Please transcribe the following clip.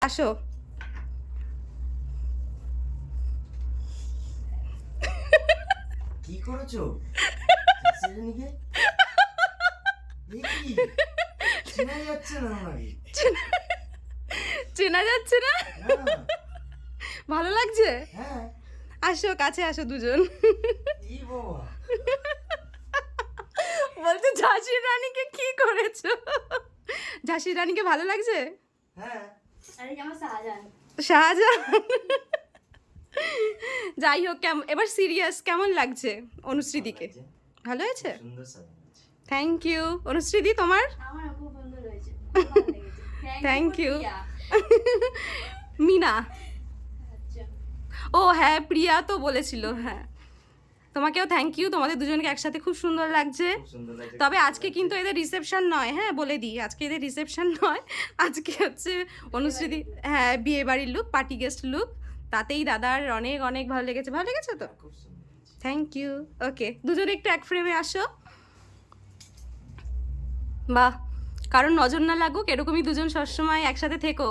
আসো। কি করেছো সেজনীকে? দেখি চেনা যাচ্ছে না আমাকে। চেনা যাচ্ছে না? হ্যাঁ ভালো লাগছে? হ্যাঁ। আসো, কাছে আসো দুজন। কি বাবা, বলতে ঝাঁসির রানীকে কি করেছো? ঝাঁসির রানীকে ভালো লাগছে? হ্যাঁ শাহজাহান। যাই হোক, এবার সিরিয়াস, কেমন লাগছে অনুশ্রীদিকে? ভালো হয়েছে? সুন্দর সাজাচ্ছে। Thank you. অনুশ্রীদি তোমার? আমার খুব সুন্দর হয়েছে, খুব ভালো লেগেছে। Thank you. প্রিয়া। মিনা। আচ্ছা, ও হ্যাঁ, প্রিয়া তো বলেছিল। হ্যাঁ, তোমাকেও থ্যাংক ইউ। তোমাদের দুজনকে একসাথে খুব সুন্দর লাগছে। খুব সুন্দর লাগছে। তবে আজকে কিন্তু এদের রিসেপশন নয়, হ্যাঁ বলে দিই, আজকে এদের রিসেপশন নয়, আজকে হচ্ছে অনুশ্রীদি, হ্যাঁ বিয়ে বাড়ির লুক, পার্টি গেস্ট লুক। তাতেই দাদার অনেক অনেক ভালো লেগেছে। ভালো লেগেছে তো? খুব সুন্দর লাগছে। Thank you. ওকে, দুজনে একটু এক ফ্রেমে আসো। বাহ, কারণ নজর না লাগুক এরকমই দুজন সবসময় একসাথে থেকো।